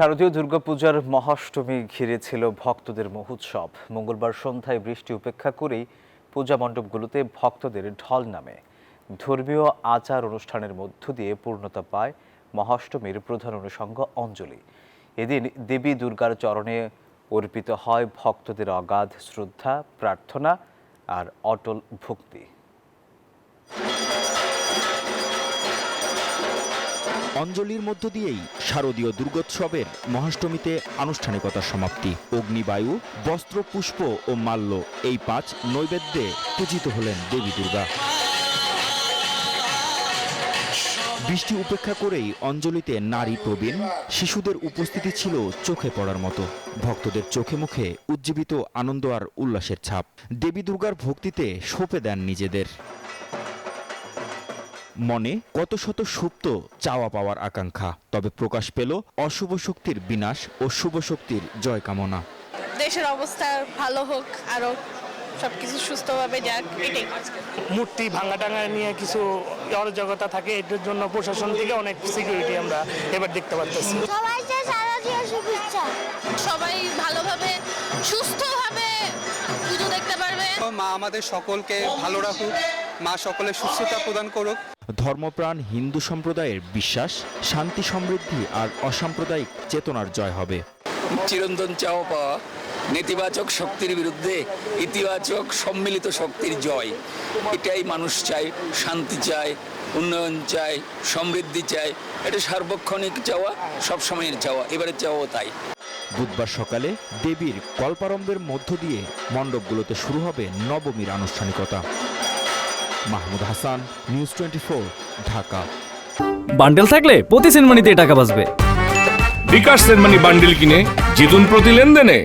শারদীয় দুর্গাপূজার মহাষ্টমী ঘিরে ছিল ভক্তদের মহোৎসব। মঙ্গলবার সন্ধ্যায় বৃষ্টি উপেক্ষা করেই পূজা মণ্ডপগুলোতে ভক্তদের ঢল নামে। ধর্মীয় আচার অনুষ্ঠানের মধ্য দিয়ে পূর্ণতা পায় মহাষ্টমীর প্রধান অনুষঙ্গ অঞ্জলি। এদিন দেবী দুর্গার চরণে অর্পিত হয় ভক্তদের অগাধ শ্রদ্ধা, প্রার্থনা আর অটল ভক্তি। অঞ্জলির মধ্য দিয়েই শারদীয় দুর্গোৎসবের মহাষ্টমীতে আনুষ্ঠানিকতার সমাপ্তি। অগ্নিবায়ু, বস্ত্র, পুষ্প ও মাল্য এই 5 নৈবেদ্যে পূজিত হলেন দেবী দুর্গা। বৃষ্টি উপেক্ষা করেই অঞ্জলিতে নারী, প্রবীণ, শিশুদের উপস্থিতি ছিল চোখে পড়ার মতো। ভক্তদের চোখে মুখে উজ্জীবিত আনন্দ আর উল্লাসের ছাপ। দেবী দুর্গার ভক্তিতে সঁপে দেন নিজেদের। মনে কত শত সুপ্ত চাওয়া পাওয়ার আকাঙ্ক্ষা, তবে প্রকাশ পেল অশুভ শক্তির বিনাশ ও শুভ শক্তির জয় কামনা। দেশের অবস্থা ভালো হোক, আরো সবকিছু সুস্থভাবে যাক, এটাই। মূর্তি ভাঙা টাঙা নিয়ে কিছু অরাজকতা থাকে, এটার জন্য প্রশাসন থেকে অনেক সিকিউরিটি আমরা এবার দেখতে পাচ্ছি। সবাই ভালোভাবে সুস্থভাবে পুজো দেখতে পারবে। মা আমাদের সকলকে ভালো রাখুক, মা সকলের সুস্থতা প্রদান করুক। ধর্মপ্রাণ হিন্দু সম্প্রদায়ের বিশ্বাস, শান্তি, সমৃদ্ধি আর অসাম্প্রদায়িক চেতনার জয় হবে। চিরন্তন চাওয়া পাওয়া, নেতিবাচক শক্তির বিরুদ্ধে ইতিবাচক সম্মিলিত শক্তির জয়, এটাই মানুষ চায়। শান্তি চায়, উন্নয়ন চায়, সমৃদ্ধি চায়। এটা সার্বক্ষণিক চাওয়া, সবসময়ের চাওয়া, এবারের চাওয়াও তাই। বুধবার সকালে দেবীর কল্পারম্ভের মধ্য দিয়ে মণ্ডপগুলোতে শুরু হবে নবমীর আনুষ্ঠানিকতা। মাহমুদ হাসান, নিউজ 24, ঢাকা। বান্ডেল থাকলে প্রতি সেনমানিতে টাকা বাঁচবে। বিকাশ সেনমানি বান্ডেল কিনে জিতুন প্রতি লেনদেনে।